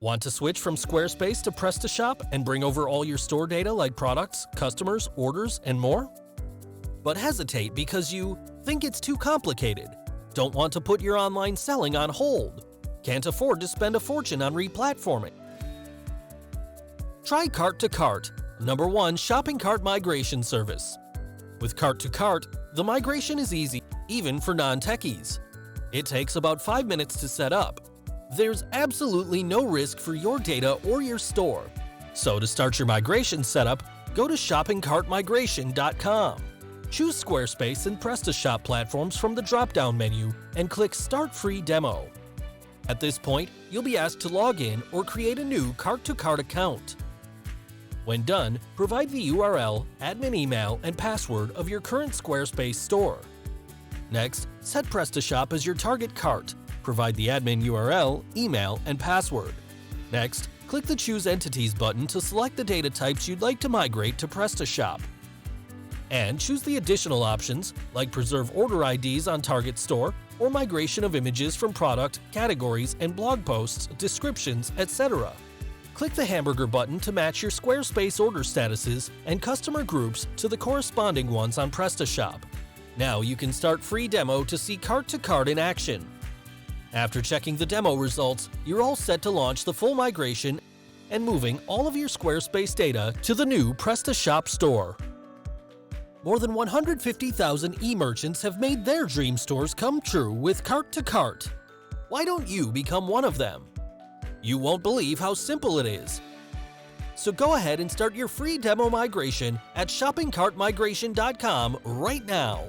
Want to switch from Squarespace to PrestaShop and bring over all your store data like products, customers, orders, and more? But hesitate because you think it's too complicated, don't want to put your online selling on hold, can't afford to spend a fortune on replatforming. Try Cart to Cart, #1 shopping cart migration service. With Cart to Cart, the migration is easy, even for non-techies. It takes about 5 minutes to set up. There's absolutely no risk for your data or your store. So to start your migration setup, go to shoppingcartmigration.com. Choose Squarespace and PrestaShop platforms from the drop-down menu and click Start Free Demo. At this point, you'll be asked to log in or create a new Cart to Cart account. When done, provide the URL, admin email, and password of your current Squarespace store. Next, set PrestaShop as your target cart. Provide the admin URL, email, and password. Next, click the Choose Entities button to select the data types you'd like to migrate to PrestaShop. And choose the additional options like Preserve Order IDs on Target Store or migration of images from product, categories, and blog posts, descriptions, etc. Click the hamburger button to match your Squarespace order statuses and customer groups to the corresponding ones on PrestaShop. Now you can start free demo to see Cart to Cart in action. After checking the demo results, you're all set to launch the full migration and moving all of your Squarespace data to the new PrestaShop store. More than 150,000 e-merchants have made their dream stores come true with Cart to Cart. Why don't you become one of them? You won't believe how simple it is. So go ahead and start your free demo migration at shoppingcartmigration.com right now.